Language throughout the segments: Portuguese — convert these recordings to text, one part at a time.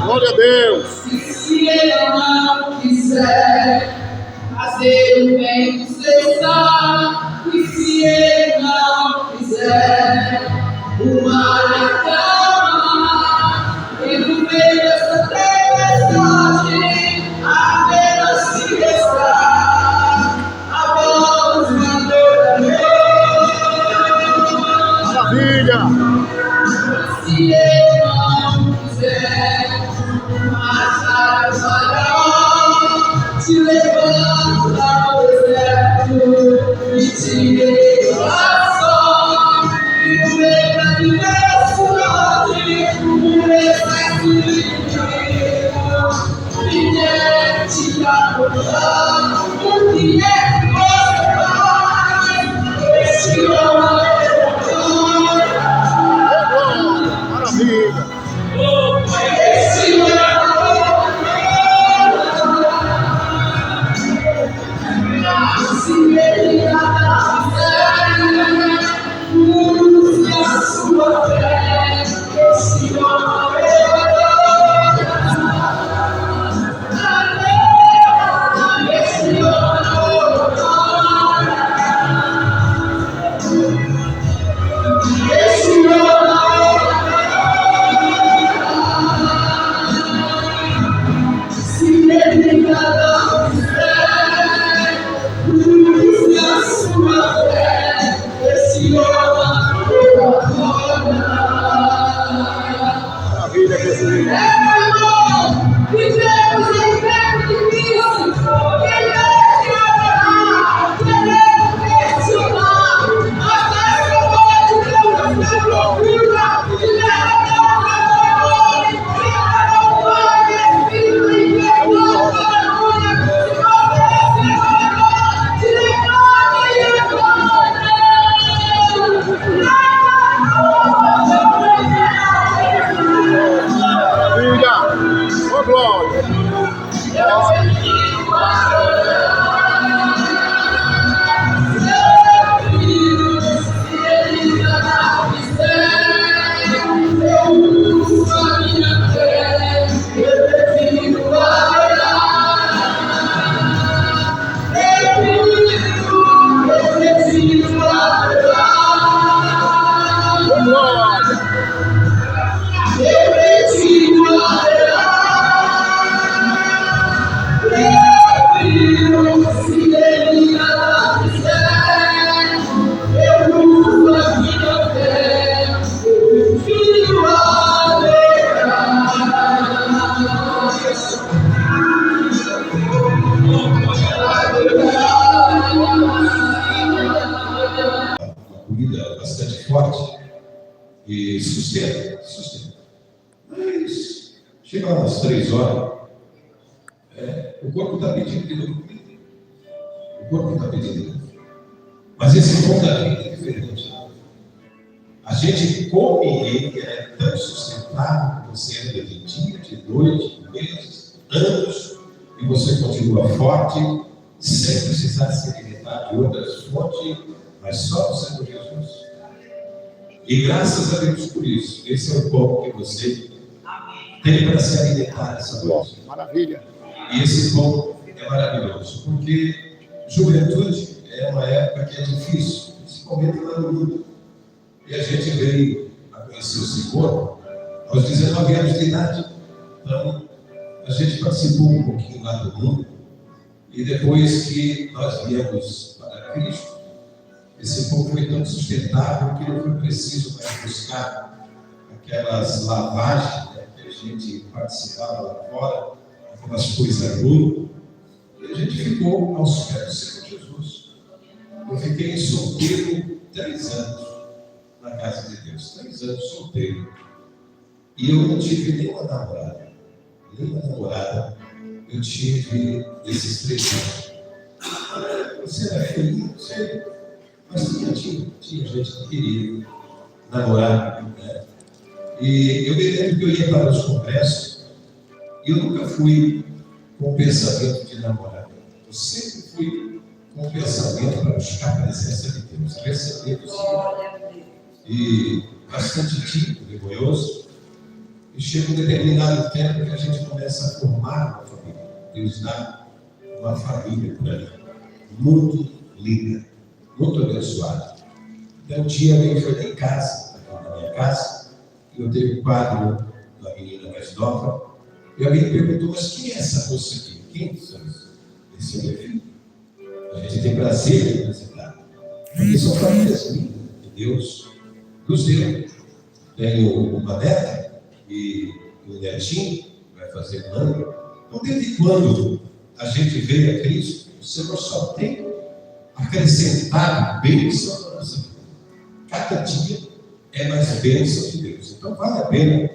Glória a Deus. E se ele não quiser fazer o bem cessar, e se ele não quiser o mar acalmar, e no meio dessa tempestade apenas se restar a voz da Deus. Maravilha. Se ele não quiser marchar o faraó, te levanta ao deserto e te deixa só. E no meio da diversidade, um exército inimigo vier te acordar. O que é que você faz? Este homem Maravilha. se ele use a sua fé, esse homem e sustenta. Mas chega lá às 3 horas, o corpo está pedindo de novo comida. O corpo está pedindo. Mas esse pão da vida é diferente. A gente come ele, é tão sustentável que você anda de dia, de noite, de meses, anos, e você continua forte, sem precisar se alimentar de outras fontes, mas só do Senhor Jesus. E graças a Deus por isso. Esse é o pão que você tem para se alimentar essa noite. Maravilha. E esse pão é maravilhoso, porque juventude é uma época que é difícil, principalmente lá no mundo. E a gente veio a conhecer o Senhor aos 19 anos de idade. Então, a gente participou um pouquinho lá do mundo. E depois que nós viemos para Cristo, esse povo foi tão sustentável que não foi preciso mais buscar aquelas lavagens, né, que a gente participava lá fora, aquelas coisas ruins. E a gente ficou aos pés do Senhor Jesus. Eu fiquei solteiro 3 anos na casa de Deus, 3 anos solteiro. E eu não tive nenhuma namorada. Eu tive esses 3 anos. Você era feliz? Não sei. Mas tinha gente que queria namorar, né? E eu me lembro que eu ia para os congressos e eu nunca fui com o pensamento de namorar. Eu sempre fui com o pensamento para buscar a presença de Deus, receber do Senhor. E bastante tímido, vergonhoso. E chega um determinado tempo que a gente começa a formar uma família. Deus dá uma família por ali, muito linda, muito abençoada. Então, um dia alguém foi lá em casa, na minha casa, e eu tenho um quadro da menina mais nova, e alguém perguntou: mas quem é essa moça aqui? Quem são? Esse é meu filho. A gente tem prazer em apresentar. Porque são famílias lindas que Deus nos deu. Tenho uma neta e um netinho, vai fazer 1 ano. Então, desde quando a gente veio a Cristo, o Senhor só tem acrescentado bênção na nossa vida. Cada dia é mais bênção de Deus. Então, vale a pena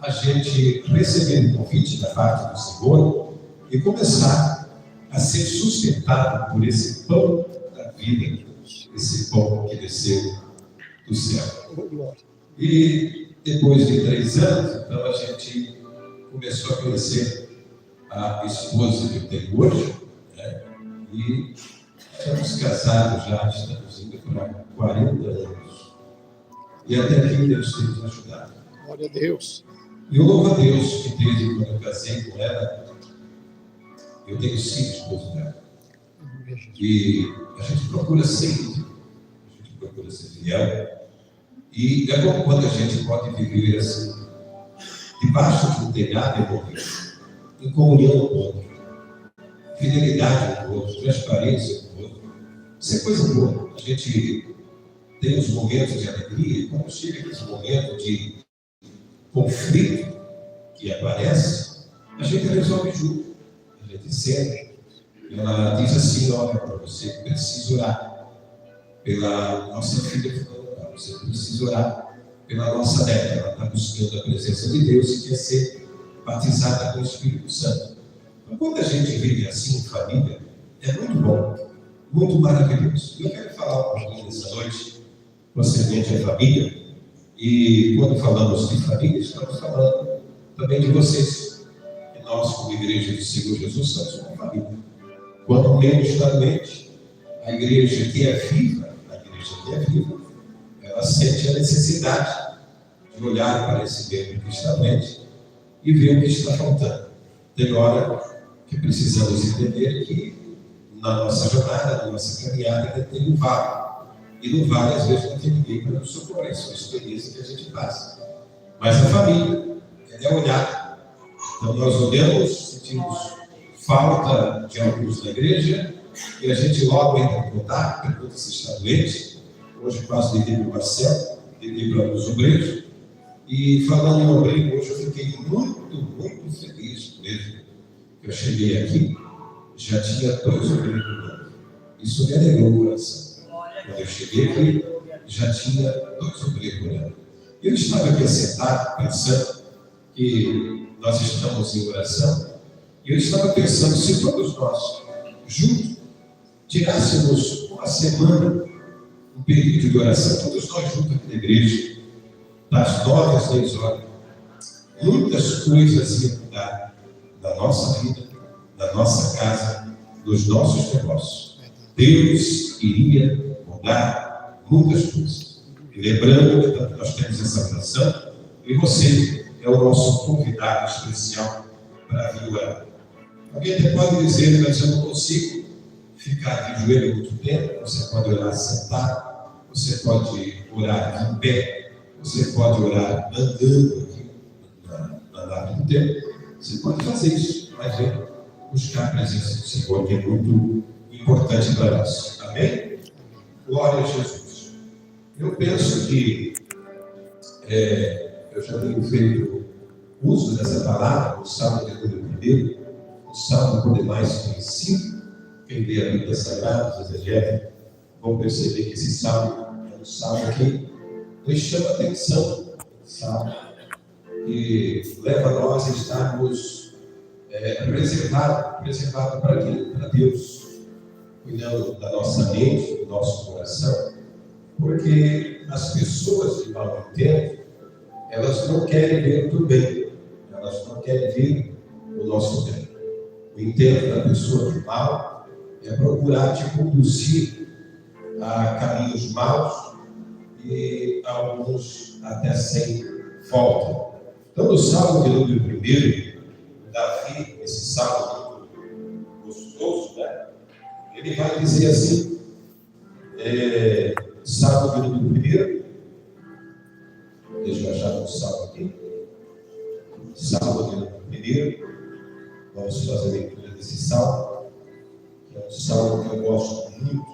a gente receber um convite da parte do Senhor e começar a ser sustentado por esse pão da vida, esse pão que desceu do céu. E depois de 3 anos, então, a gente começou a conhecer a esposa que eu tenho hoje, né? E estamos casados já, estamos indo para 40 anos. E até aqui Deus tem nos ajudado. Glória a Deus. E eu louvo a Deus que desde quando eu casei com ela, eu tenho 5 esposos dela. E a gente procura ser fiel. E é bom quando a gente pode viver assim, debaixo de um telhado envolvido, em comunhão com o outro, fidelidade com o outro, transparência com o outro. Isso é coisa boa. A gente tem os momentos de alegria, e quando chega esse momento de conflito que aparece, a gente resolve junto. A gente senta. Ela diz assim: olha, para você precisa orar pela nossa filha, você precisa orar pela nossa neta. Ela está buscando a presença de Deus e quer ser batizada com o Espírito Santo. Então, quando a gente vive assim em família, é muito bom, muito maravilhoso. Eu quero falar um pouquinho nessa noite concernente à família. E quando falamos de família, estamos falando também de vocês. E nós, como igreja do Senhor Jesus, somos uma família. Quando o membro está doente, a igreja que é viva, ela sente a necessidade de olhar para esse membro que está doente e ver o que está faltando. Tem hora que precisamos entender que na nossa jornada, na nossa caminhada, tem um vale. E no vale, às vezes, não tem ninguém para nos socorrer. Isso é uma experiência que a gente passa. Mas a família é olhar. Então, nós olhamos, sentimos falta de alguns da igreja, e a gente logo entra em contato, pergunta se está doente. Hoje quase liguei para o Marcelo, liguei para os obreiros. E falando em obreiro, hoje eu fiquei muito feliz mesmo. Eu cheguei aqui, já tinha 2 obreiros no ano. Isso me alegrou o coração. Quando eu cheguei aqui, já tinha 2 obreiros por ano. Eu estava aqui sentado, pensando que nós estamos em oração, e eu estava pensando, se todos nós, juntos, tirássemos uma semana, um período de oração, todos nós juntos aqui na igreja, das 9 às 10 horas, muitas coisas iam mudar na nossa vida, na nossa casa, nos nossos negócios. Deus iria mudar muitas coisas. E lembrando que nós temos essa oração, e você é o nosso convidado especial para vir orar. Alguém até pode dizer, mas eu não consigo ficar de joelho muito tempo. Você pode orar sentado, você pode orar aqui em pé, você pode orar andando aqui na nave do templo. Você pode fazer isso, mas é buscar a presença do Senhor, que é muito importante para nós. Amém? Glória a Jesus. Eu penso que eu já tenho feito uso dessa palavra, o Salmo de número 1, o Salmo por demais conhecido. Quem lê a Bíblia Sagrada, os exegéticos, vão perceber que esse Salmo é um Salmo que nos chama a atenção, Salmo que leva a nós a estarmos preservados para quem? Para Deus, cuidando da nossa mente, do nosso coração, porque as pessoas de mau entendimento, elas não querem ver o bem, elas não querem ver o nosso bem. O intento da pessoa de mal é procurar te conduzir a caminhos maus e alguns até sem volta. Então, no Salmo de número 1, Davi, esse salmo gostoso, né? Ele vai dizer assim, Salmo de número 1, deixa eu achar o salmo aqui, Salmo de número 1, vamos fazer a leitura desse salmo, que é um salmo que eu gosto muito,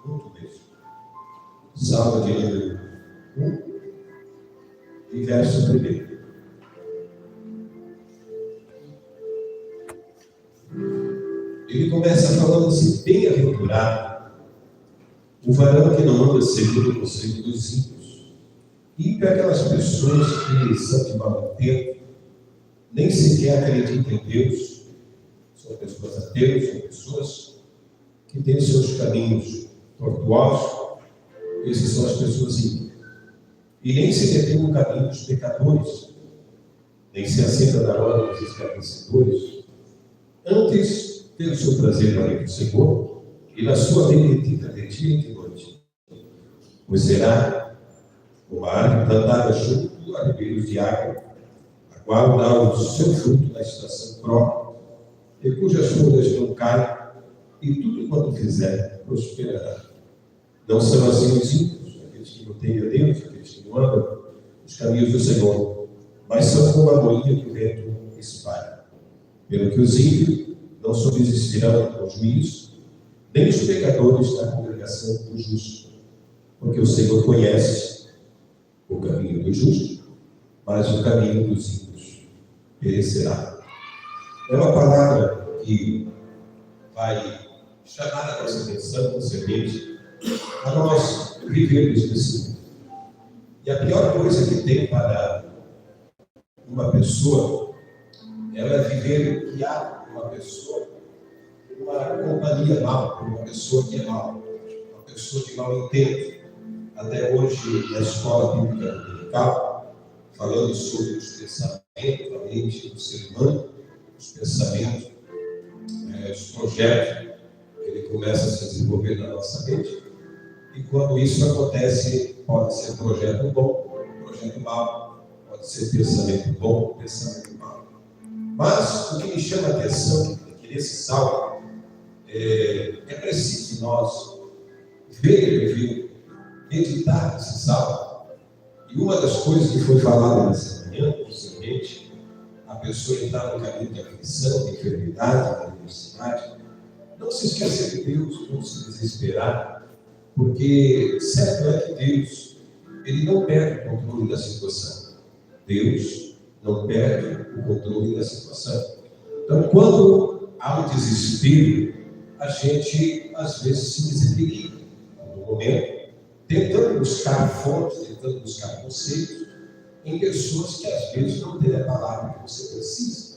muito mesmo. Salmo de número 1, e verso 1. Ele começa falando assim: bem-aventurado o varão que não anda segundo o conselho dos ímpios, e para aquelas pessoas que são de mau entendimento, nem sequer acreditam em Deus, são pessoas ateus, são pessoas que têm seus caminhos tortuosos. Essas são as pessoas ímpias, e nem se detém no caminho dos pecadores, nem se assenta na roda dos escarnecedores. Antes, tem o seu prazer na lei do Senhor, e na sua benedita de dia e de noite. Pois será uma árvore plantada junto a ribeiros de água, a qual dá o seu fruto na estação própria, e cujas folhas não caem, e tudo quanto fizer prosperará. Não são assim os ímpios, aqueles que não têm a Deus, aqueles que não andam nos caminhos do Senhor, mas são como a moinha que o vento espalha. Pelo que os ímpios não subsistirão com os juízos, nem os pecadores na congregação do justo, porque o Senhor conhece o caminho do justo, mas o caminho dos ímpios perecerá. É uma palavra que vai chamar a nossa atenção, concernente a nós vivermos nesse mundo. E a pior coisa que tem para uma pessoa, ela é viver guiado por uma pessoa, uma companhia mal, por uma pessoa que é mal, uma pessoa de mau intento. Até hoje, na escola bíblica dominical, falando sobre os pensamentos, a mente do ser humano, os pensamentos, os projetos, ele começa a se desenvolver na nossa mente. E quando isso acontece, pode ser projeto bom, projeto mau, pode ser pensamento bom, pensamento mau. Mas o que me chama a atenção é que nesse salmo é preciso nós ver e review, meditar nesse salmo. E uma das coisas que foi falada nessa manhã, possivelmente, a pessoa entrar no caminho de aflição, de enfermidade, da adversidade, não se esqueça de Deus, não se desesperar, porque certo é que Deus, ele não perde o controle da situação. Deus não perde o controle da situação. Então, quando há um desespero, a gente às vezes se desequilibra no momento, tentando buscar fontes, tentando buscar conceitos em pessoas que às vezes não têm a palavra que você precisa.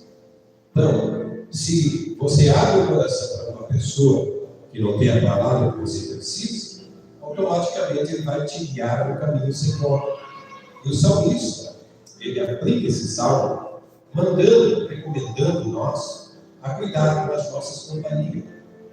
Então, se você abre o coração para uma pessoa que não tem a palavra que você precisa, automaticamente ele vai te guiar no caminho seguro. E o salmista, ele aplica esse salmo, mandando, recomendando nós a cuidar das nossas companhias,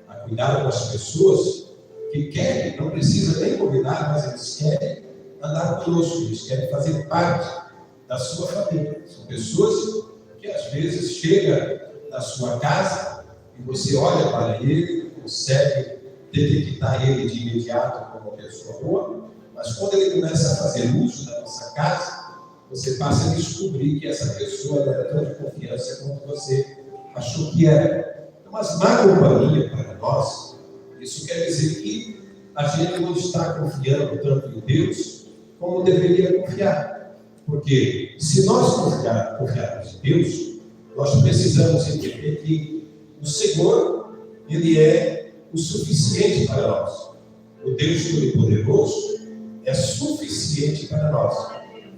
a cuidar das pessoas que querem, não precisa nem convidar, mas eles querem andar conosco, eles querem fazer parte da sua família. São pessoas que às vezes chegam na sua casa e você olha para ele, consegue detectar ele de imediato como uma pessoa boa, mas quando ele começa a fazer uso da nossa casa, você passa a descobrir que essa pessoa não era tão de confiança como você achou que era. Então, mas má companhia para nós, isso quer dizer que a gente não está confiando tanto em Deus como deveria confiar. Porque se nós confiarmos em Deus, nós precisamos entender que o Senhor, Ele é o suficiente para nós. O Deus Todo-Poderoso é suficiente para nós.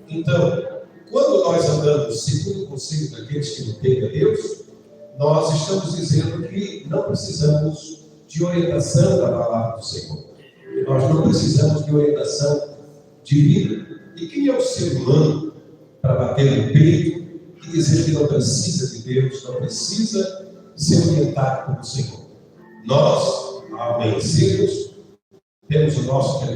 Então, quando nós andamos segundo o conselho daqueles que não temem a Deus, nós estamos dizendo que não precisamos de orientação da palavra do Senhor. E nós não precisamos de orientação divina. E quem é o ser humano para bater no peito e dizer que não precisa de Deus, não precisa ser orientado pelo Senhor? Nós, ao amanhecermos, temos o nosso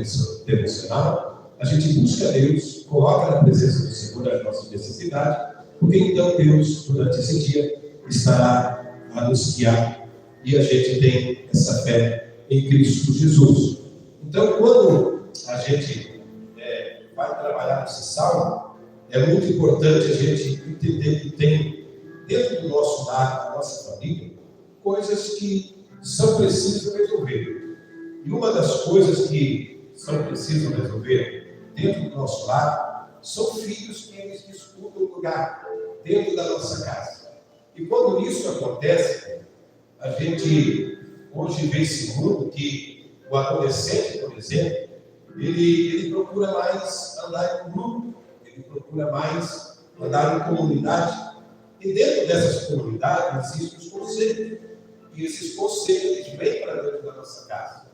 devocional, a gente busca Deus, coloca na presença do Senhor as nossas necessidades, porque então Deus, durante esse dia, estará a nos guiar e a gente tem essa fé em Cristo Jesus. Então, quando a gente vai trabalhar nesse salmo, é muito importante a gente entender que tem dentro do nosso lar, da nossa família, coisas que são precisas resolver. E uma das coisas que são precisas resolver dentro do nosso lar são filhos que eles disputam lugar dentro da nossa casa. E quando isso acontece, a gente hoje vê esse mundo que o adolescente, por exemplo, ele procura mais andar em grupo, ele procura mais andar em comunidade. E dentro dessas comunidades existem os conselhos. E esses conselhos vêm para dentro da nossa casa.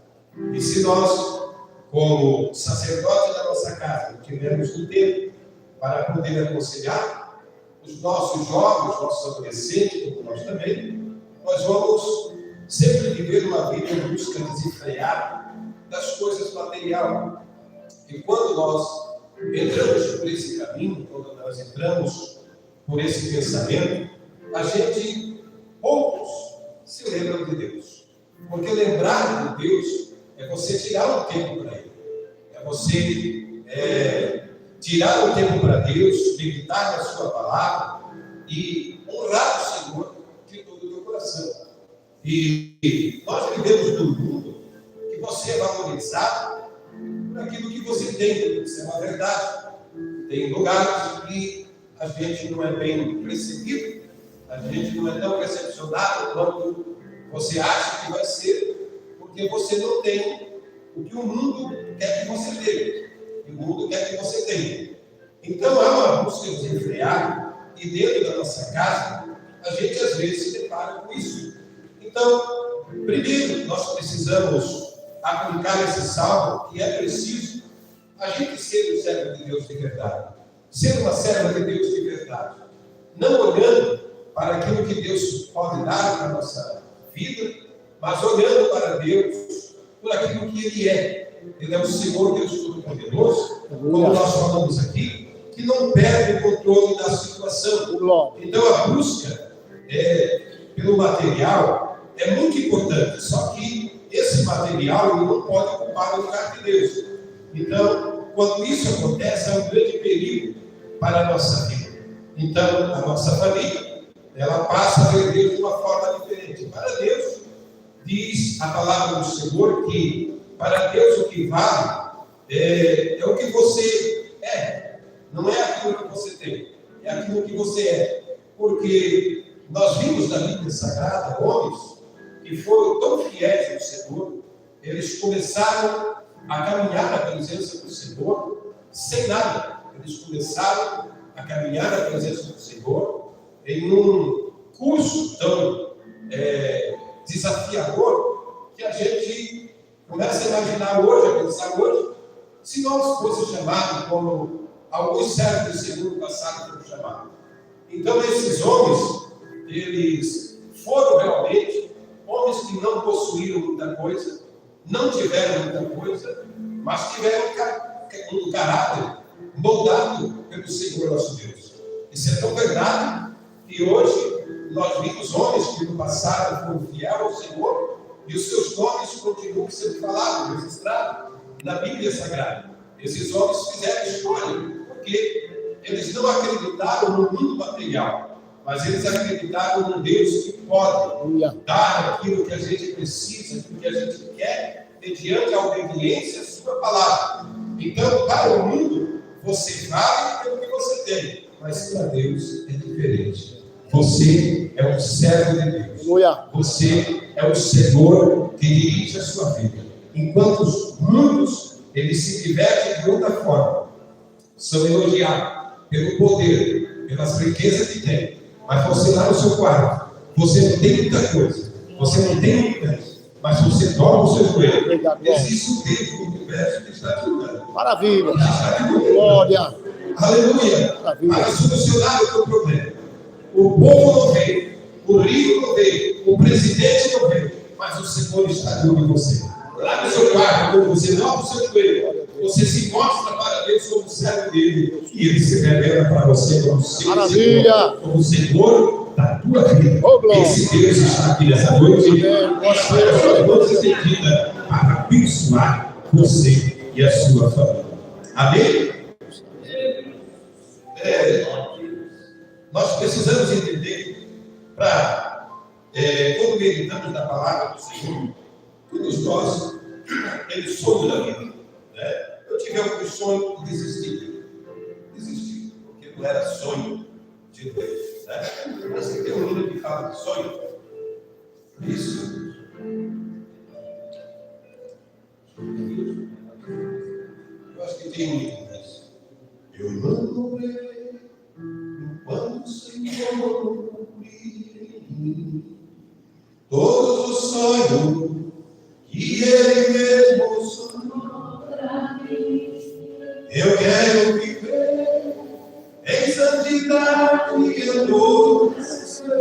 E se nós, como sacerdote da nossa casa, tivermos um tempo para poder aconselhar os nossos jovens, os nossos adolescentes, como nós também, nós vamos sempre viver uma vida em busca desenfreada das coisas materiais. E quando nós entramos por esse caminho, quando nós entramos por esse pensamento, a gente, poucos, se lembram de Deus. Porque lembrar de Deus é você tirar um tempo para Ele. É você tirar um tempo para Deus, meditar na sua palavra e honrar o Senhor de todo o teu coração. E nós vivemos num mundo que você é valorizado por aquilo que você tem. Isso é uma verdade. Tem lugares que a gente não é bem recebido, a gente não é tão recepcionado quanto você acha que vai ser, porque você não tem o que o mundo quer que você tenha. E o mundo quer que você tenha. Então há uma busca desenfreada, e dentro da nossa casa, a gente às vezes se depara com isso. Então, primeiro, nós precisamos aplicar esse salmo, que é preciso a gente ser um servo de Deus de verdade. Ser uma serva de Deus de verdade. Não olhando para aquilo que Deus pode dar para a nossa vida, mas olhando para Deus por aquilo que Ele é. Ele é o Senhor Deus Todo-Poderoso, como nós falamos aqui, que não perde o controle da situação. Então a busca pelo material é muito importante, só que esse material ele não pode ocupar o lugar de Deus. Então, quando isso acontece, é um grande perigo para a nossa vida. Então, a nossa família, ela passa a ver Deus de uma forma diferente. Para Deus, diz a palavra do Senhor que para Deus o que vale é o que você é. Não é aquilo que você tem, é aquilo que você é. Porque nós vimos na Bíblia Sagrada homens que foram tão fiéis ao Senhor, eles começaram a caminhar na presença do Senhor sem nada. Eles começaram a caminhar na presença do Senhor em um curso tão desafiador que a gente Começa a imaginar hoje, a pensar hoje, se nós fosse chamado como alguns servos do Senhor passado foram chamados. Então esses homens, eles foram realmente homens que não possuíram muita coisa, não tiveram muita coisa, mas tiveram um caráter moldado pelo Senhor nosso Deus. Isso é tão verdade que hoje nós vimos homens que no passado foram fiéis ao Senhor e os seus nomes continuam sendo falados, registrados na Bíblia Sagrada. Esses homens fizeram escolha, porque eles não acreditaram no mundo material, mas eles acreditaram num Deus que pode dar aquilo que a gente precisa, aquilo que a gente quer, mediante a obediência à sua palavra. Então, para o mundo, você vale pelo que você tem, mas para Deus é diferente. Você é um servo de Deus. Você é o Senhor que dirige a sua vida. Enquanto os mundos, eles se divertem de outra forma. São elogiados pelo poder, pelas riquezas que tem. Mas você lá no seu quarto, você não tem muita coisa. Você não tem muito bem. Mas você dobra o seu joelho. Existe um Deus no universo que está te dando. Maravilha. Glória. Aleluia. Para solucionar o teu problema. O povo não veio, o rico não veio, o presidente não veio, mas o Senhor está de olho em você. Lá no seu quarto, quando você dobra o seu joelho, você se mostra para Deus como servo dele, e ele se revela para você como seu Senhor, como o Senhor da tua vida. Esse Deus está aqui nessa noite, para toda entendida, para abençoar você e a sua família. Amém? Nós precisamos entender quando meditamos na palavra do Senhor, todos nós temos sonho da vida. Né? Eu tive algum sonho e desisti, porque não era sonho de Deus. Né? Mas tem um livro que fala de sonho. Isso. Eu acho que tem um livro disso. Eu não vejo. Quando o Senhor cumprir em mim todos os sonhos que Ele mesmo sonhou para mim, eu quero viver em santidade e adoração,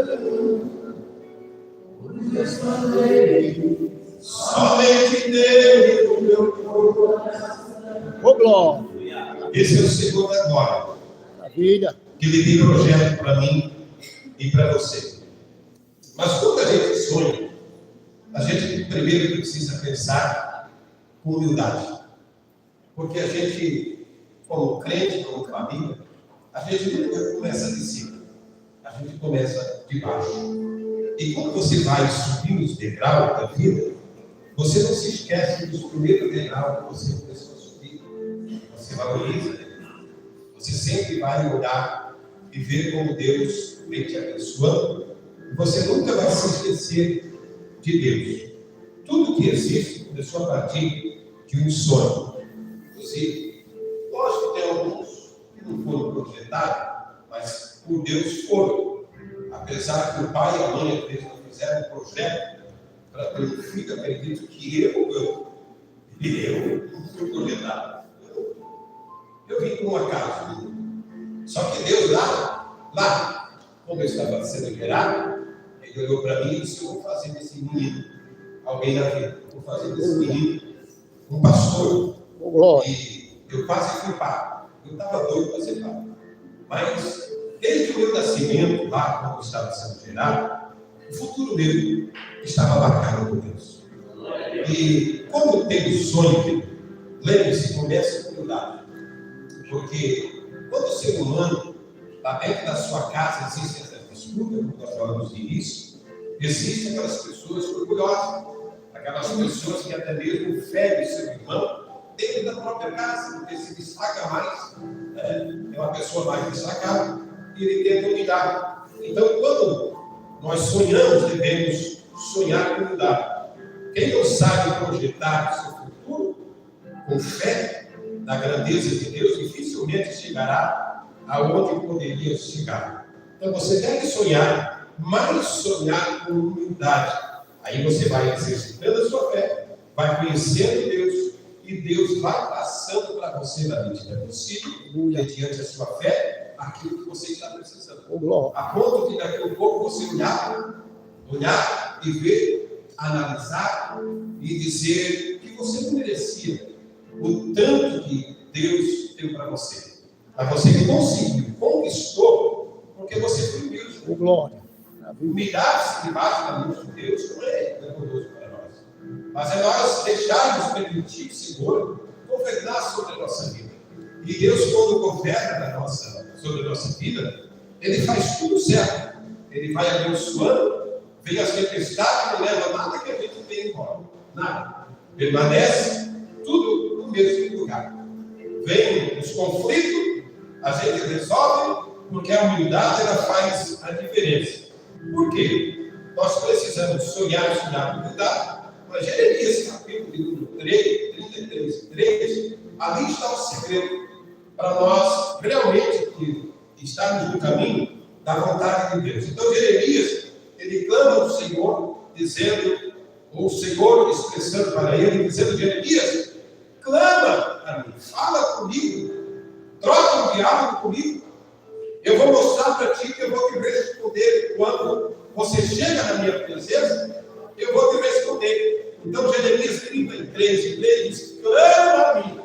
pois estarei somente nele no meu coração. Ô glória. Esse é o Senhor da glória. Maravilha. Que Ele tem projeto para mim e para você. Mas quando a gente sonha, a gente primeiro precisa pensar com humildade. Porque a gente, como crente, como família, a gente nunca começa de cima. A gente começa de baixo. E quando você vai subir os degraus da vida, você não se esquece dos primeiros degraus que você começou a subir. Você valoriza. Você sempre vai olhar e ver como Deus vem te abençoando. E você nunca vai se esquecer de Deus. Tudo que existe começou a partir de um sonho. Inclusive, lógico que tem alguns que não foram projetados, mas por Deus foram. Apesar que o pai e a mãe, às vezes, não fizeram um projeto para ter um filho, acredito que eu não fui projetado. Eu vim com uma casa. Só que Deus lá, como eu estava sendo gerado, Ele olhou para mim e disse: eu vou fazer desse menino alguém na vida. Eu vou fazer desse menino um pastor. E eu quase fui pai. Eu estava doido para ser pai. Mas, desde o meu nascimento, lá, quando eu estava sendo gerado, o futuro meu estava marcado por Deus. E quando eu tenho sonho, lembre-se, comece com humildade. Porque quando o ser humano, lá dentro da sua casa, existe essa disputa, como nós falamos no início, existem aquelas pessoas orgulhosas, aquelas pessoas que até mesmo ferem seu irmão dentro da própria casa, porque se destaca mais, é uma pessoa mais destacada, e ele tenta humilhar. Então, quando nós sonhamos, devemos sonhar com humildade. Quem não sabe projetar o seu futuro com fé na grandeza de Deus, dificilmente chegará aonde poderia chegar. Então você deve sonhar, mas sonhar com humildade. Aí você vai exercitando a sua fé vai conhecendo Deus, e Deus vai passando para você na medida possível, mediante a sua fé, aquilo que você está precisando. A ponto de daqui a pouco você olhar e ver, analisar e dizer que você não merecia o tanto que Deus deu para você. Mas você que conseguiu, conquistou, porque você foi humilde. Humilhar-se debaixo da mão de Deus não é doloroso para nós. Mas é nós deixarmos permitir o Senhor governar sobre a nossa vida. E Deus, quando governa sobre a nossa vida, Ele faz tudo certo. Ele vai abençoando, vem as tempestades, não leva nada que a gente tenha embora. Nada. Permanece tudo no mesmo lugar. Vem os conflitos, a gente resolve, porque a humildade ela faz a diferença. Por quê? Nós precisamos sonhar com humildade. Mas Jeremias, capítulo 33, ali está o segredo para nós realmente estarmos no caminho da vontade de Deus. Então Jeremias, ele clama ao Senhor, dizendo, ou o Senhor expressando para ele, dizendo: Jeremias, clama a mim, fala comigo, troca um diálogo comigo. Eu vou mostrar para ti que eu vou te responder. Quando você chega na minha presença, eu vou te responder. Então Jeremias 33 diz: clama a mim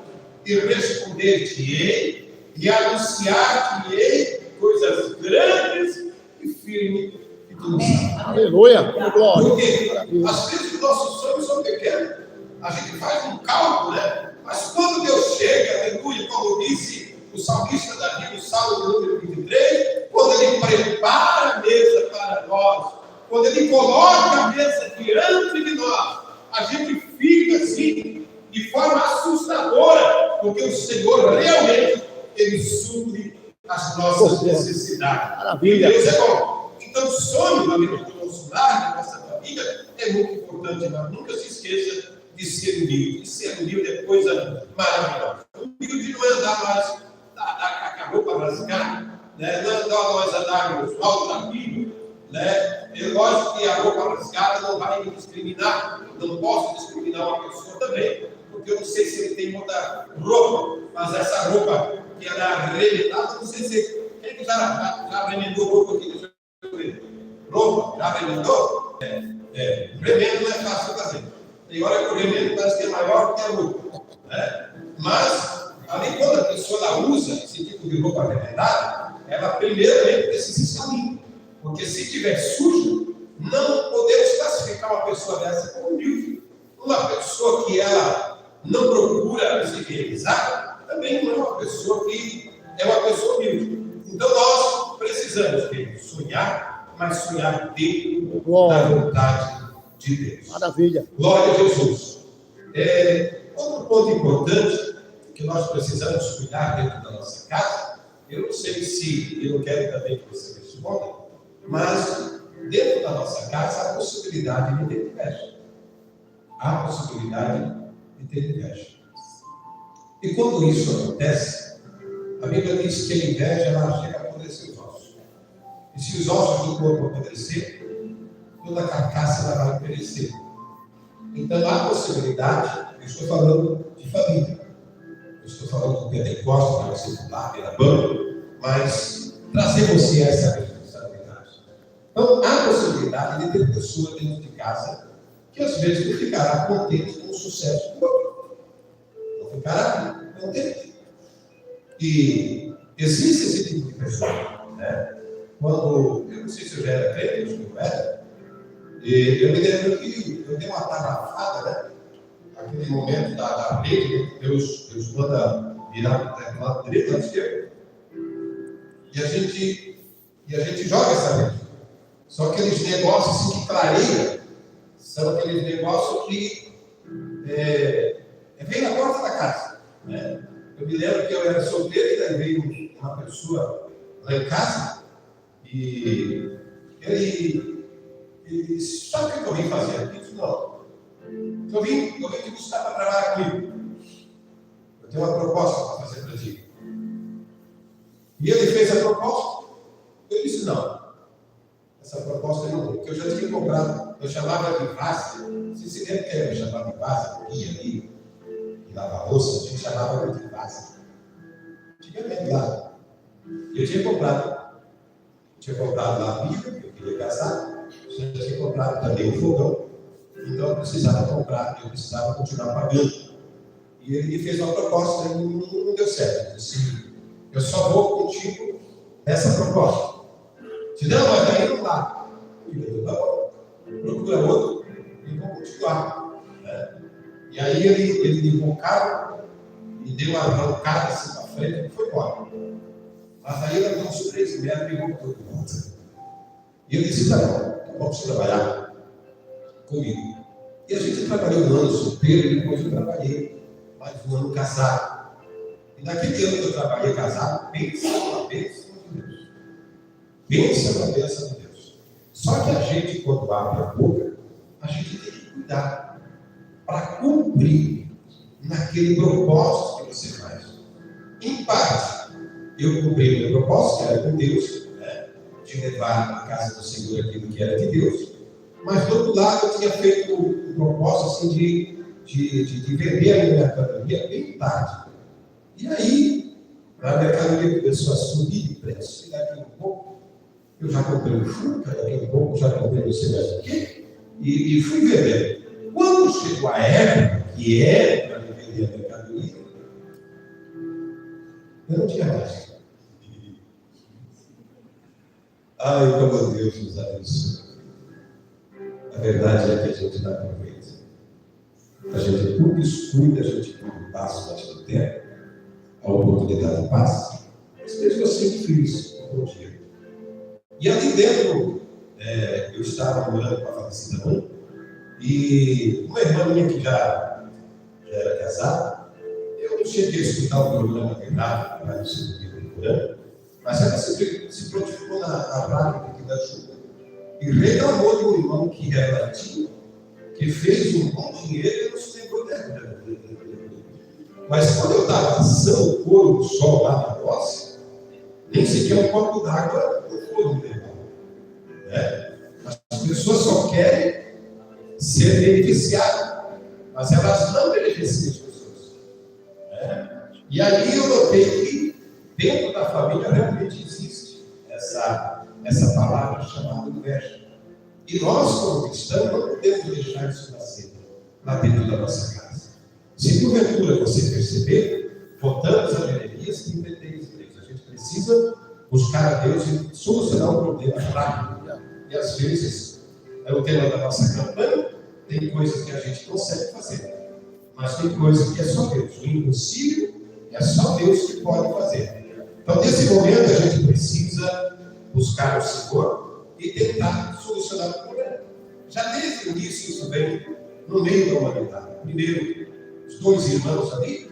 e responder-te-ei e anunciar-te-ei coisas grandes e firmes que tu não sabes. Aleluia. Glória. Porque às vezes os nossos sonhos são pequenos. A gente faz um cálculo, né? Mas quando Deus chega, aleluia, como disse o salmista Davi, no Salmo número 23, quando Ele prepara a mesa para nós, quando Ele coloca a mesa diante de nós, a gente fica assim, de forma assustadora, porque o Senhor realmente, Ele supre as nossas necessidades. Maravilha. Deus é bom. Então, o sonho na vida do nosso lar, da nossa família, é muito importante, mas nunca se esqueça de ser humilde. E ser humilde é coisa maravilhosa. Humilde não é andar mais com a roupa rasgada, né? Não é nós andarmos mal da vida, né? É lógico que a roupa rasgada não vai me discriminar. Não posso discriminar uma pessoa também, porque eu não sei se ele tem muita roupa, mas essa roupa que ela é arrebentada, não sei se quem que já arrebentou roupa aqui. Roupa, já arrebentou? Remendo não é fácil fazer. Tem hora que o remendo parece que é maior que a roupa, né? Mas, ali quando a pessoa ela usa esse tipo de roupa arrebentada, ela primeiramente precisa estar limpa. Porque se estiver sujo, não podemos classificar uma pessoa dessa como humilde. Uma pessoa que ela não procura se realizar, também não é uma pessoa que é uma pessoa humilde. Então nós precisamos sonhar, mas sonhar dentro da vontade de Deus. Maravilha. Glória a Jesus. Outro ponto importante que nós precisamos cuidar dentro da nossa casa, eu não sei se, eu não quero também que você responda, mas dentro da nossa casa há a possibilidade de ter inveja. Há a possibilidade de ter inveja. E quando isso acontece, a Bíblia diz que a inveja ela chega a apodrecer os ossos. E se os ossos do corpo apodrecer, toda a carcaça ela vai perecer. Então há a possibilidade, eu estou falando de família, eu estou falando do Pentecostes, para você pular pela banda, mas trazer você a essa responsabilidade. Então há a possibilidade de ter pessoas dentro de casa que às vezes não ficará contente com o sucesso do outro. Não ficará contente. E existe esse tipo de pessoa, né? Quando, eu não sei se eu já era crente, acho que eu era, e eu me lembro que eu dei uma tarrafada, né? Aquele momento da rede, Deus manda virar para o lado direito, lado esquerdo, e a gente joga essa rede. São aqueles negócios assim que clareia, são aqueles negócios que vem na porta da casa, né? Eu me lembro que eu era solteiro e daí veio uma pessoa lá em casa e ele disse: sabe o que eu vim fazer? Eu disse: não. Eu vim te buscar para trabalhar comigo. Eu tenho uma proposta para fazer para ti. E ele fez a proposta. Eu disse: não. Essa proposta eu não vou, porque eu já tinha comprado eu chamava de vaza. Você se lembra que eu chamava de vaza? Ia ali, e lavar louça, a gente chamava de vaza. Antigamente lá. Eu tinha comprado lá a pia, eu queria casar, eu tinha comprado também o fogão, então eu precisava continuar pagando. E ele me fez uma proposta e não deu certo. Ele disse, eu só vou contigo nessa proposta. Se não, mas aí não dá. E eu tá bom, procura outro e vou continuar. E aí ele ligou o carro e deu uma arrancada assim para frente e foi embora. Mas aí ele deu uns 3 metros e voltou de volta. E eu disse, tá bom, vamos trabalhar comigo. E a gente trabalhou um ano solteiro e depois eu trabalhei mais um ano casado. E naquele ano que eu trabalhei casado, pensa uma bênção de Deus. Pensa uma bênção de Deus. Só que a gente, quando abre a boca, a gente tem que cuidar para cumprir naquele propósito que você faz. Em parte, eu cumpri o meu propósito, que era com Deus, de levar à casa do Senhor aquilo que era de Deus. Mas, do outro lado, eu tinha feito um propósito assim, de vender a minha mercadoria bem tarde. E aí, a mercadoria começou a subir de preço, e daqui a pouco, eu já comprei um Fuca, daqui a pouco já comprei não sei mais o quê, e fui vender. Quando chegou a época que era para me vender a mercadoria, eu não tinha mais. Ai, como Deus nos abençoe. A verdade é que a gente não aproveita. A gente por descuida, a gente por passa bastante tempo, a oportunidade passa. Mas mesmo assim, fiz um bom dia. E ali dentro, eu estava morando com a falecida mãe, e uma irmã minha que já era casada, eu não cheguei a escutar o programa de nada, para não ser procurando, mas ela se prontificou na rádio aqui da Juba e reclamou de um irmão que ela tinha, que fez um bom dinheiro e não se lembrou dela. Mas quando eu estava assando o couro do sol lá na roça, nem sequer um copo d'água não foi me levar. As pessoas só querem ser beneficiadas, mas elas não beneficiam as pessoas. E aí eu notei que dentro da família realmente existe essa palavra chamada inveja. E nós, como cristãos, não podemos deixar isso nascer lá dentro da nossa casa. Se porventura você perceber, votamos a Jeremias e entendemos Deus. A gente precisa buscar a Deus e solucionar um problema prático. E às vezes é o tema da nossa campanha. Tem coisas que a gente consegue fazer, mas tem coisas que é só Deus. O impossível é só Deus que pode fazer. Então, nesse momento, a gente precisa buscar o Senhor e tentar solucionar o problema. Já desde o início, isso vem no meio da humanidade. Primeiro, os 2 irmãos ali,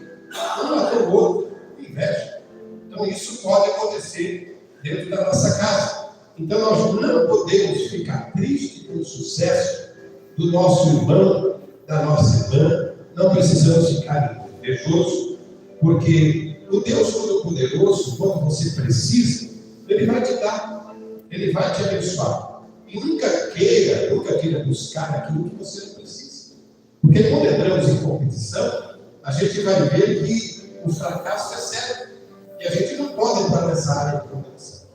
um matou o outro, com inveja. Então, isso pode acontecer dentro da nossa casa. Então, nós não podemos ficar tristes com o sucesso do nosso irmão, da nossa irmã. Não precisamos ficar invejosos, porque o Deus Todo-Poderoso, quando você precisa, Ele vai te dar, Ele vai te abençoar. E nunca queira buscar aquilo que você não precisa. Porque quando entramos em competição, a gente vai ver que o fracasso é certo. E a gente não pode entrar nessa área de competição.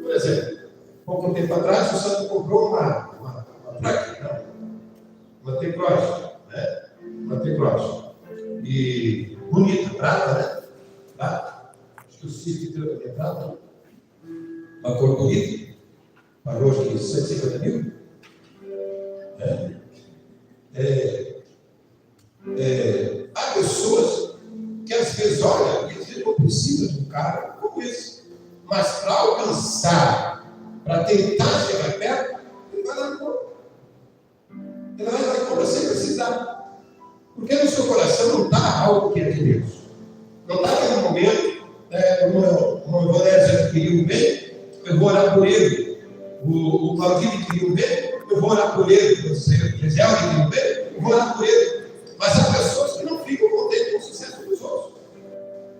Por exemplo, pouco tempo atrás, o Santo comprou uma T-Cross, uma T-Cross. E bonita, prata, né? Prata. Acho que o Cisco deu também prata. Uma cor bonita. Pagou acho que 150 mil. Há pessoas que às vezes olham e às vezes não precisam de um cara como esse. Mas para alcançar, para tentar chegar perto, ele vai lá e compra. Ele vai lá e compra sem precisar. Porque no seu coração não está algo que é de Deus. Não está naquele momento, como o Valério queria um bem, eu vou orar por ele. O Claudinho queria um bem, eu vou orar por ele. O Gisele queria um bem, eu vou orar por ele. Mas há pessoas que não ficam contentes com o sucesso dos outros.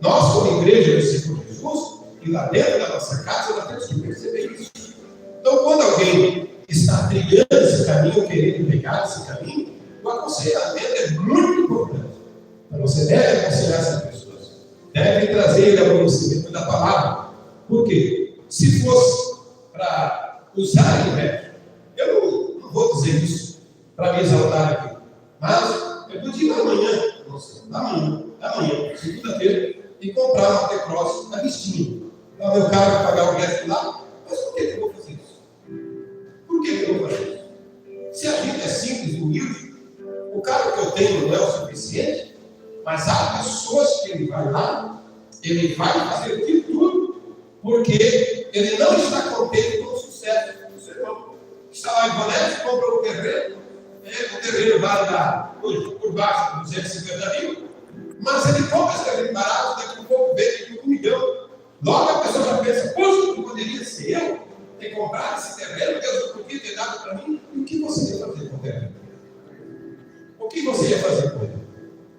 Nós, como igreja do Senhor Jesus, e lá dentro da nossa casa, nós temos que perceber isso. Então, quando alguém está trilhando esse caminho, querendo pegar esse caminho, o aconselhamento é muito importante. Mas você deve aconselhar essas pessoas, deve trazer ele ao conhecimento da palavra. Por quê? Se fosse para usar a inveja, eu não vou dizer isso para me exaltar aqui, mas eu podia ir amanhã, segunda-feira, e comprar uma T-Cross na listinha. Então, meu carro vai pagar o resto lá, mas por que eu vou fazer isso? Por que eu vou fazer isso? Se a gente é simples e humilde, o carro que eu tenho não é o suficiente, mas há pessoas que ele vai lá, ele vai fazer de tudo, porque ele não está contente com o sucesso do seu irmão. Está lá em Vanessa, compra um terreno, o terreno vai dar por baixo de 250 mil, mas ele compra esse terreno barato, daqui a pouco vende por 1 milhão. Logo a pessoa já pensa, poxa, não poderia ser eu ter comprado esse terreno, Deus não podia ter dado para mim. E o que você ia fazer com o terreno? O que você ia fazer com ele?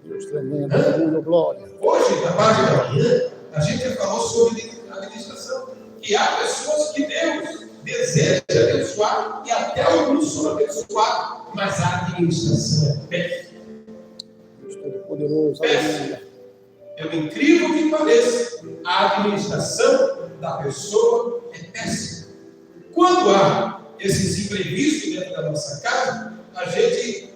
Deus tremendo, glória. Hoje, na parte da manhã, a gente falou sobre administração. E há pessoas que Deus deseja abençoar, e até alguns são abençoados, mas a administração é péssima. Deus Todo-Poderoso, aleluia. É incrível que pareça, a administração da pessoa é péssima. Quando há esses imprevistos dentro da nossa casa, a gente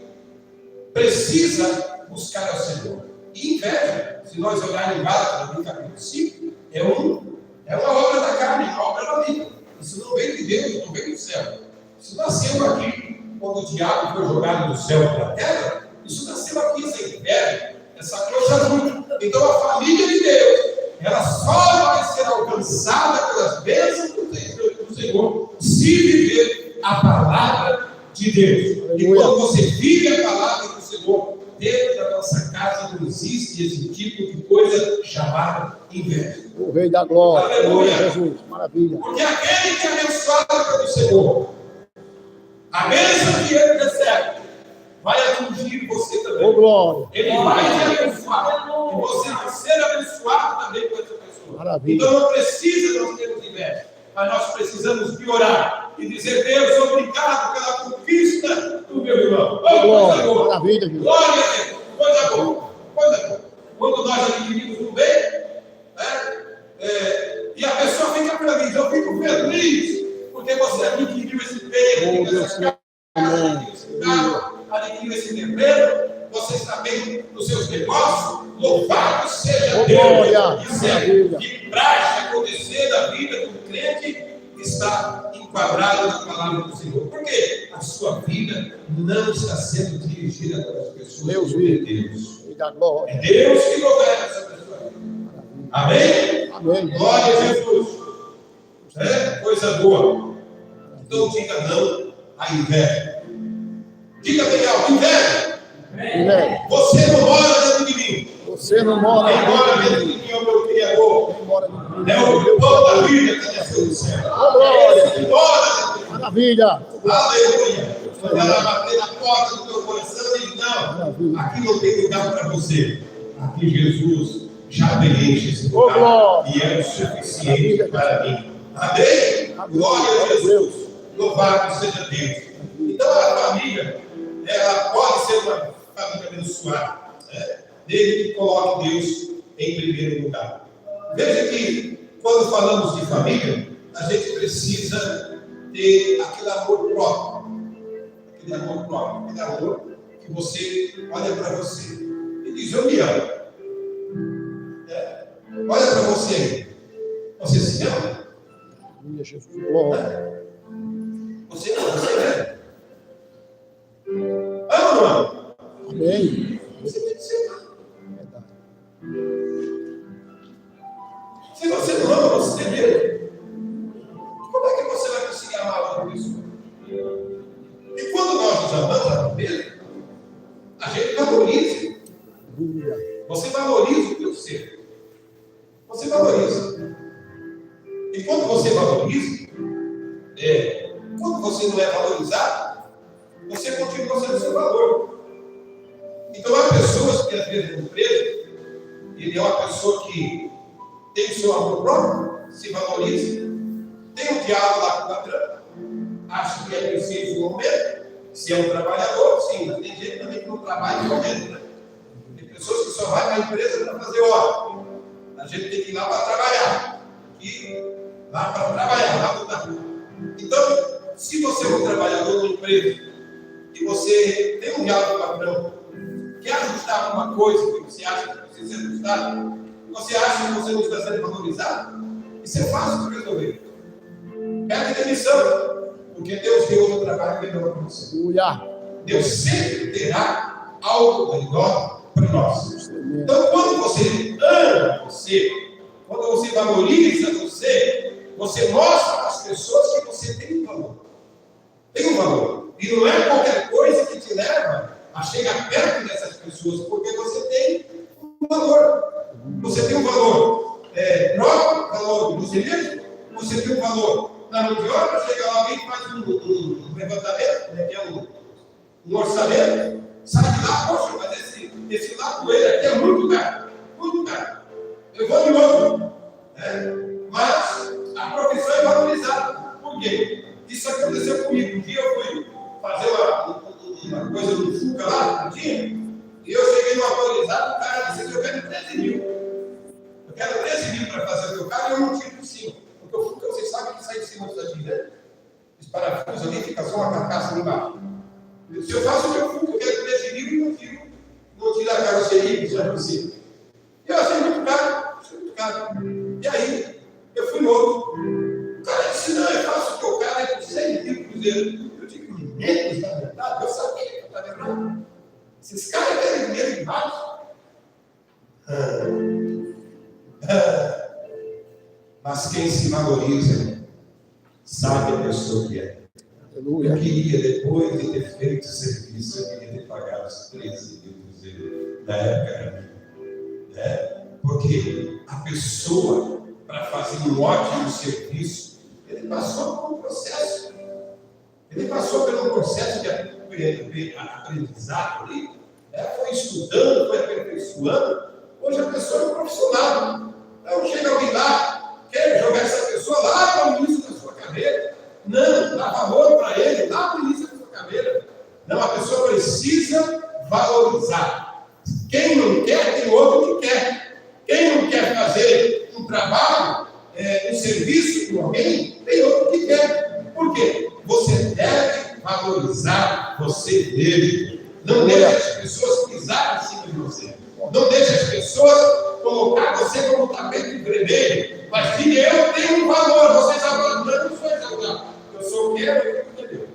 precisa buscar ao Senhor. E inveja, se nós olharmos em Gálatas, no capítulo 5, é uma obra da carne, uma obra da vida. Isso não vem de Deus, não vem do céu. Isso nasceu aqui, quando o diabo foi jogado do céu para a terra, isso nasceu aqui, essa inveja, essa coisa ruim. Então a família de Deus, ela só vai ser alcançada pelas bênçãos do Senhor, se viver a palavra de Deus. Aleluia. E quando você vive a palavra do Senhor, dentro da nossa casa não existe esse tipo de coisa chamada inveja. O Rei da Glória, Aleluia. glória a Jesus, maravilha. Porque aquele que é abençoado pelo Senhor, a bênção que ele recebe, vai atingir você também. Ô, glória. Ele vai te abençoar. E você vai ser abençoado também por essa pessoa. Maravilha. Então não precisa nós termos inveja, mas nós precisamos de orar e dizer, Deus, obrigado pela conquista do meu irmão. Ô, glória, maravilha, Jesus. Glória a Deus. Coisa boa. Coisa boa. Quando nós adquirimos um bem, e a pessoa fica feliz, eu fico feliz, porque você adquiriu esse bem, adquiriu essa casa, adquiriu esse carro, adquiriu esse terreno, você está bem nos seus negócios, louvado seja Oh, Deus. glória. Isso é de praxe acontecer na vida do crente que está enquadrado na palavra do Senhor. Porque a sua vida não está sendo dirigida pelas pessoas, Deus por Deus. Rei da Glória. É Deus que governa essa pessoa. Amém? Amém. Glória a Jesus. Coisa boa. Então diga não à inveja. Diga bem alto, inveja. Amém. Você não mora dentro de mim. Você não mora Quem mora dentro dentro de mim é o meu Criador. Quem mora dentro de mim. É o pão da vida que desceu do céu. Ô, glória. Quem mora dentro de mim. Maravilha. Aleluia. Quando ela bater na porta do teu coração, diz, não, aqui não tem lugar para você. Aqui Jesus já preenche esse lugar. glória. E é o suficiente para mim. Amém? Glória a Jesus. Louvado seja Deus. Então a família, ela pode ser uma família abençoada, desde que coloque Deus em primeiro lugar. Veja que quando falamos de família, a gente precisa ter aquele amor próprio. Aquele amor próprio, aquele amor que você olha para você e diz, eu me amo. Olha para você. Você se ama? Aleluia, Jesus. Glória. Você é? Ama ou não ama? Amém. Você tem que ser amado. Verdade. Se você não ama você mesmo, como é que você vai conseguir amar outra pessoa? E quando nós nos amamos a nós mesmos, a gente valoriza. Aleluia. Você valoriza o teu ser. Você valoriza. E quando você valoriza, quando você não é valorizado, você continua sendo seu valor. Então há pessoas que às vezes no preso, ele é uma pessoa que tem o seu amor próprio, se valoriza, tem um diálogo lá com o patrão, acha que é preciso momento. Se é um trabalhador, sim, mas tem gente também que não trabalha em momento, né? Tem pessoas que só vai para a empresa para fazer hora. A gente tem que ir lá para trabalhar. Lá para trabalhar, lá para lutar. Então, se você é um trabalhador de empresa e você tem um diálogo patrão, quer ajustar alguma coisa que você acha que precisa ser ajustado, você acha que você não está sendo valorizado, isso é fácil de resolver. Pede demissão, porque Deus tem outro trabalho melhor para você. Deus sempre terá algo melhor para nós. Então, quando você ama você, quando você valoriza você, você mostra para as pessoas que você tem um valor. Tem um valor. E não é qualquer coisa que te leva a chegar perto dessas pessoas, porque você tem um valor. Você tem um valor próprio, valor de você mesmo, você tem um valor na mão de obra, chega lá alguém e faz um levantamento, né, que é um orçamento, sai de lá, poxa, mas esse latoeiro aqui é muito caro, muito caro. Eu vou de outro. Mas a profissão é valorizada. Por quê? Isso aconteceu comigo. Um dia eu fui fazer uma coisa no Fuca lá, e eu cheguei numa valorizada, o cara disse: eu quero 13 mil. Eu quero 13 mil para fazer o meu carro e eu não tiro por cima. Porque o Fuca, vocês sabem que sai de cima do estadinho, né? Os parafusos ali, fica só uma carcaça ali embaixo. Se eu faço o meu Fuca, eu quero 13 mil e não tiro a carroceria, que já é possível. E eu achei muito caro. E aí, eu fui no outro. O cara disse: não, eu faço o teu carro é por 100 mil cruzeiros. Eu digo: ninguém está verdade. Eu sabia que eu estava errado. Esses caras querem dinheiro demais. Mas quem se valoriza sabe a pessoa que é. Eu queria, depois de ter feito serviço, eu queria ter pagado os 13 mil cruzeiros na época. Porque a pessoa, para fazer um ótimo serviço, ele passou por um processo. Ele passou por um processo de aprendizado ali, foi estudando, foi aperfeiçoando. Hoje a pessoa é um profissional. Então chega alguém lá, quer jogar essa pessoa lá para o início da sua carreira. Não, dá valor para ele lá para o início da sua carreira. Não, a pessoa precisa valorizar. Quem não quer, tem outro que quer. Quem não quer fazer um trabalho, um serviço com alguém, tem outro que quer. Por quê? Você deve valorizar você mesmo. Não deixe as pessoas pisar em cima de você. Não deixe as pessoas colocar você como tapete vermelho. Mas diga: eu tenho um valor. Vocês agora não sou exaltado. Eu sou o que é aquilo de Deus.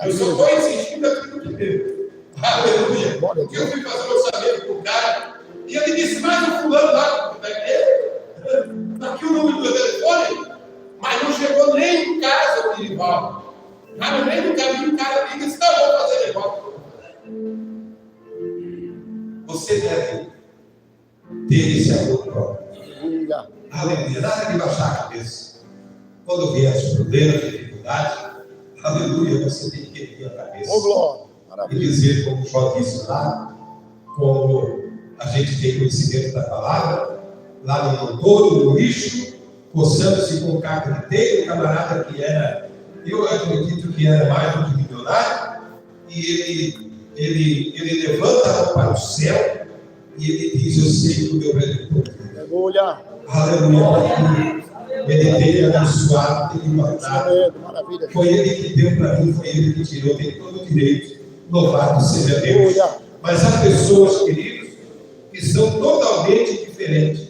Eu só estou insistindo aquilo de Deus. Aleluia. Porque eu fui fazer o orçamento com o cara. E ele disse: mas o fulano lá, está aqui o número do telefone, mas não chegou nem em casa o rival. Mas nem no caminho o cara liga e disse: não, vou fazer negócio. Você deve ter esse amor próprio. Aleluia. Nada de baixar a cabeça. Quando vier os problemas, dificuldades, aleluia, você tem que erguer a cabeça. E dizer, como Jó disse lá, como a gente tem conhecimento da palavra, lá no motor, no lixo, coçando-se com o carro de teio, o camarada que era, eu acredito que era mais do que milionário, e ele levanta a mão para o céu e ele diz: eu sei que o meu Redentor. Aleluia. Ele tem abençoado, tem matado. Foi ele que deu para mim, foi ele que tirou, tem todo o direito. Louvado seja Deus. Mas há pessoas, queridos, que são totalmente diferentes,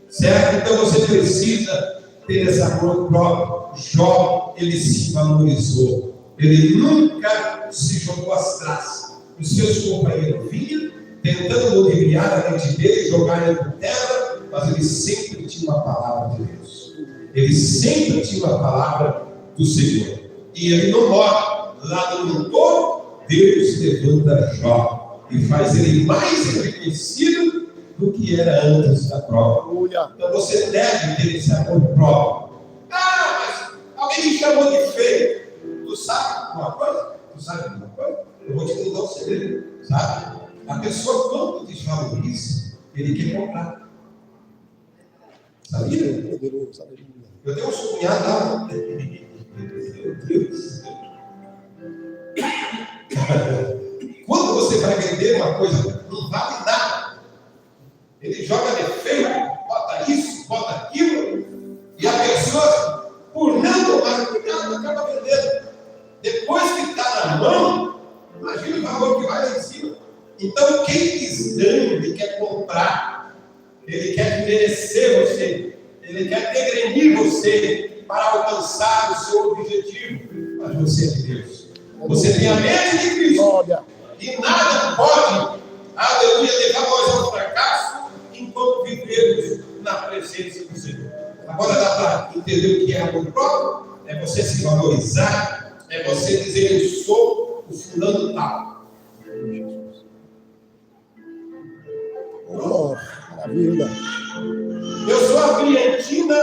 certo? Então você precisa ter esse amor próprio. Jó, ele se valorizou, ele nunca se jogou às traças. Os seus companheiros vinham tentando ludibriar a mente dele, jogar ele por terra, mas ele sempre tinha uma palavra de Deus, ele sempre tinha uma palavra do Senhor, e ele não morre lá no motor. Deus levanta Jó e faz ele mais reconhecido do que era antes da prova. Então você deve ter esse amor próprio. Mas alguém me chamou de feio. Tu sabe uma coisa? Eu vou te contar um segredo, sabe? A pessoa, quando desvaloriza, ele quer comprar. Sabia? Eu tenho um cunhado lá. Meu Deus. Quando você vai vender uma coisa, não vale nada. Ele joga defeito, bota isso, bota aquilo, e a pessoa, por não tomar cuidado, acaba vendendo. Depois que está na mão, imagina o valor que vai lá em cima. Então, quem quis ganho, ele quer comprar, ele quer merecer você, ele quer degrenir você para alcançar o seu objetivo. Mas você é de Deus. Você tem a mente de Cristo. Glória. E nada pode, aleluia, levar nós ao fracasso enquanto vivemos na presença do Senhor. Agora dá para entender o que é amor próprio? É você se valorizar, é você dizer: eu sou o fulano tal. Oh, maravilha. Eu sou a brilhantina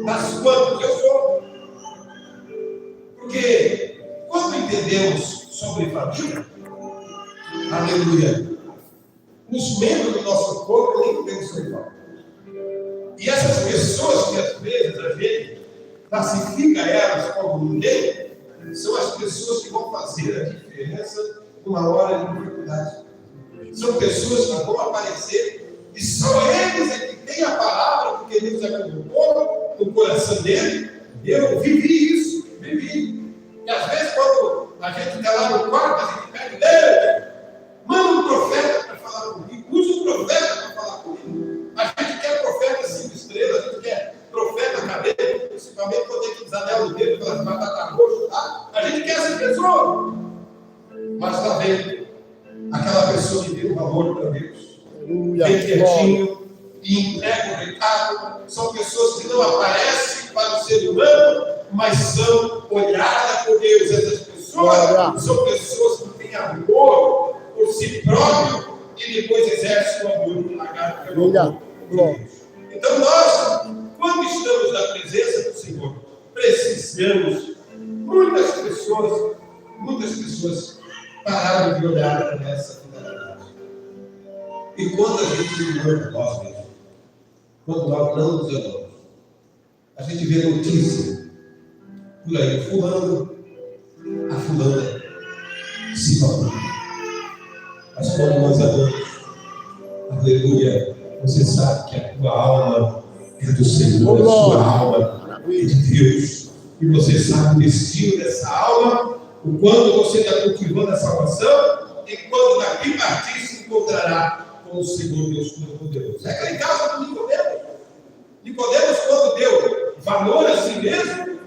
das quantas eu sou. Porque quando entendemos sobre família, aleluia, os membros do nosso corpo nem podemos ser igual. E essas pessoas que às vezes a gente classifica elas como ninguém, são as pessoas que vão fazer a diferença numa hora de dificuldade. São pessoas que vão aparecer e só eles é que têm a palavra, porque Deus já colocou no coração dele. Eu vivi isso, vivi. E às vezes quando a gente está lá no quarto, a gente pede: Deus, manda um profeta para falar comigo, usa um profeta para falar comigo. A gente quer profeta 5 estrelas, a gente quer profeta cabeça, principalmente quando tem aqueles anel no dedo, aquelas batatas roxas, tá? A gente quer essa pessoa. Mas está vendo aquela pessoa que deu valor para Deus, bem quietinho e entrega o recado. São pessoas que não aparecem para o ser humano, mas são olhadas por Deus. Essas pessoas são pessoas que têm amor por si próprio e depois exercem o amor pagado pelo amor por Deus. Então nós, quando estamos na presença do Senhor, precisamos, muitas pessoas pararam de olhar para essa finalidade. E quando a gente ama nós mesmos, quando nós não nos amamos, a gente vê notícia por aí: fulano, a fulana se matou. Mas quando nós amamos, aleluia, você sabe que a tua alma é do Senhor, a sua alma é de Deus. E você sabe o destino dessa alma, o quanto você está cultivando a salvação, e quando daqui partir se encontrará com o Senhor Deus Todo-Poderoso. É aquele caso do Nicodemos. Nicodemos, quando deu valor a si mesmo,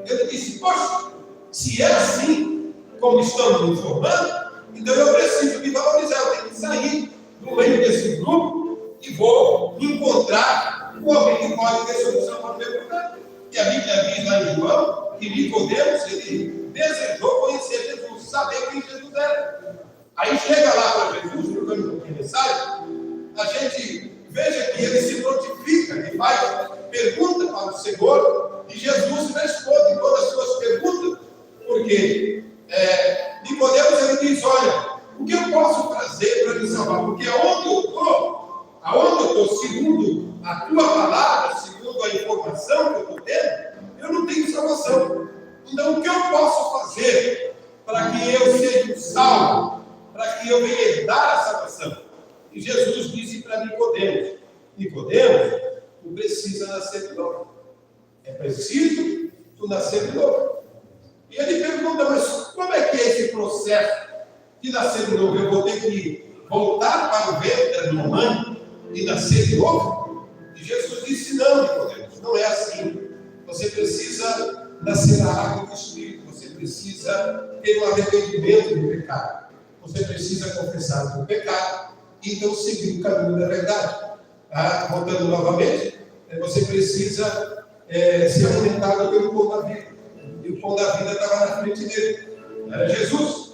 ele disse: poxa, se é assim como estamos nos formando, então eu preciso me valorizar, eu tenho que sair do meio desse grupo e vou encontrar com alguém que pode ter solução para o meu problema. E a Bíblia diz lá em João que Nicodemos, ele desejou conhecer Jesus, saber quem Jesus era. Aí chega lá para Jesus, trocando um pouquinho de mensagem, a gente veja que ele se notifica, ele faz pergunta para o Senhor, e Jesus responde todas as suas perguntas, porque Nicodemos, ele diz: olha, o que eu posso fazer para me salvar? Porque aonde eu estou, segundo a tua palavra, segundo a informação que eu estou tendo, eu não tenho salvação. Então, o que eu posso fazer para que eu seja salvo, para que eu venha herdar a salvação? E Jesus disse para Nicodemos: Nicodemos, tu precisa nascer de novo. É preciso tu nascer de novo. E ele pergunta: mas como é que é esse processo de nascer de novo? Eu vou ter que voltar para o ventre da minha mãe e nascer de novo? E Jesus disse: não, Nicodemos, não é assim. Você precisa nascer da água do Espírito. Você precisa ter um arrependimento do pecado. Você precisa confessar o seu pecado e então seguir o caminho da verdade. Voltando novamente, você precisa ser alimentado pelo pão da vida. E o pão da vida estava na frente dele. Era Jesus.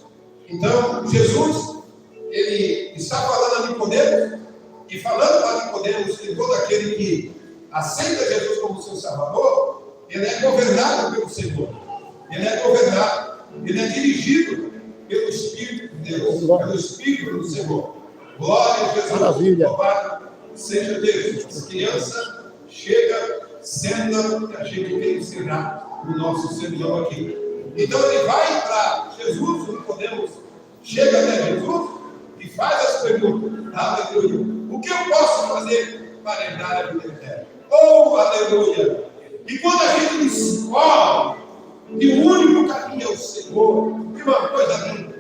Então, Jesus, ele está falando a Nicodemos, e falando para Nicodemos que todo aquele que aceita Jesus como seu Salvador, ele é governado pelo Senhor. Ele é governado, ele é dirigido pelo Espírito de Deus, pelo Espírito do Senhor. Glória a Jesus. Maravilha. Louvado seja Deus. As crianças chegam, senta, que a gente tem que ensinar o nosso sermão aqui. Então ele vai para Jesus, o Nicodemos chega até Jesus e faz as perguntas. Aleluia. O que eu posso fazer para herdar a vida eterna? Oh, aleluia. E quando a gente descobre que o único caminho é o Senhor, que uma coisa linda,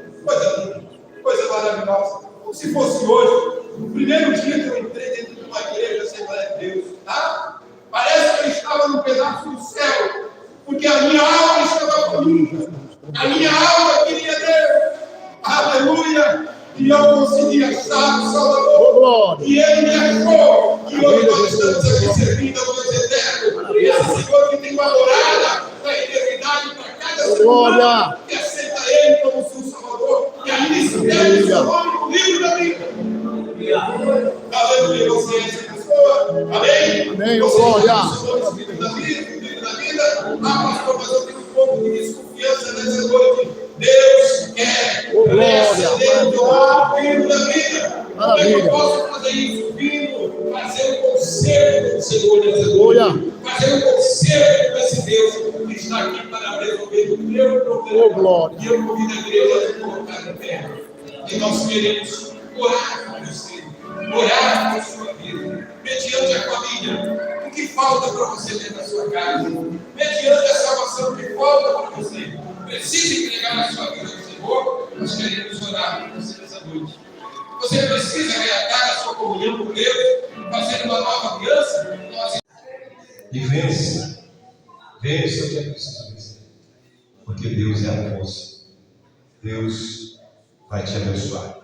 coisa maravilhosa. Como se fosse hoje, no primeiro dia que eu entrei dentro de uma igreja Assembleia de Deus, tá? Parece que eu estava num pedaço do céu, porque a minha alma estava comigo, a minha alma queria Deus, aleluia, e eu consegui achar o Salvador, e Ele me achou, e hoje nós estamos aqui servindo ao Deus eterno, esse Senhor que tem uma morada na eternidade para cada ser humano que aceita Ele como seu Salvador, e ainda escreve o seu nome no livro da vida. Aleluia, você é essa pessoa, amém? Amém, Você glória. é o livro da vida, pastor, mas eu tenho um pouco de desconfiança nessa noite. Deus quer preceder o filho da vida. Como é que eu posso fazer isso? Vindo, fazer um conselho com o Senhor nessa noite. Fazer um conselho com esse Deus que está aqui para resolver o meu problema. E eu convido a igreja a colocar em pé. E nós queremos orar com você, orar com a sua vida, mediante a família. O que falta para você dentro da sua casa? Mediante a salvação, o que falta para você? Precisa entregar a sua vida ao Senhor? Nós queremos orar por você nessa noite. Você precisa reatar a sua comunhão com Deus, fazer uma nova aliança? E vença o que é preciso vencer. Porque Deus é a força. Deus vai te abençoar.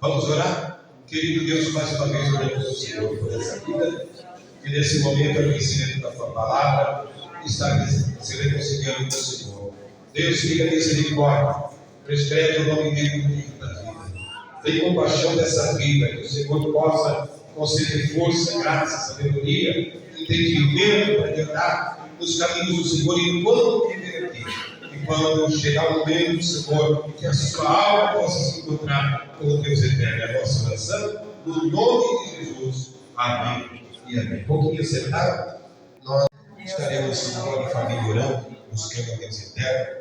Vamos orar? Querido Deus, mais uma vez oramos ao Senhor por essa vida. Que nesse momento o conhecimento da tua palavra está se reconciliando com o Senhor. Deus, tenha misericórdia. Prescreve o nome dele no livro da vida. Tenha compaixão dessa vida. Que o Senhor possa conceder força, graça, sabedoria, entendimento para andar nos caminhos do Senhor enquanto viver aqui. E quando chegar o momento, Senhor, que a sua alma possa se encontrar com o Deus eterno. É a nossa oração, no nome de Jesus. Amém e amém. Um pouquinho sentado, nós estaremos em família orando, buscando a Deus eterno.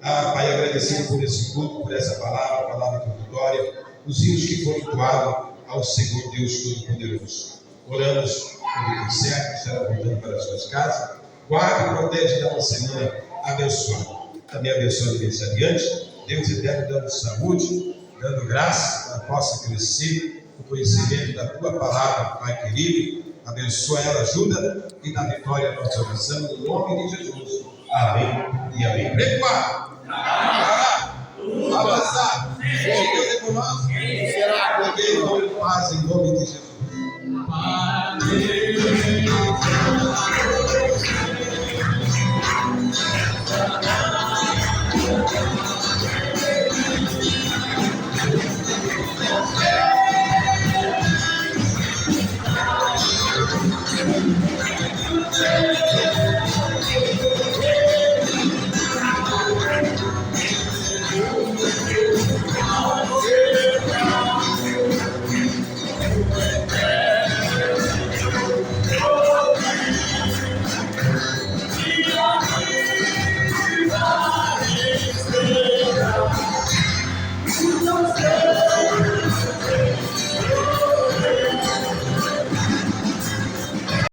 Pai, agradecido por esse culto, por essa palavra introdutória, os hinos que foram doados ao Senhor Deus Todo-Poderoso. Oramos por tudo certo, estará voltando para as suas casas. Guarde e protege uma semana abençoada. Também abençoe eles adiante. Deus eterno dando saúde, dando graça, para que possa crescer o conhecimento da tua palavra, Pai querido. Abençoa ela, ajuda e dá vitória à nossa oração, no nome de Jesus. Amém e amém. Prepara! Avançar! Deus é por nós. Será que alguém não faz em nome de Jesus?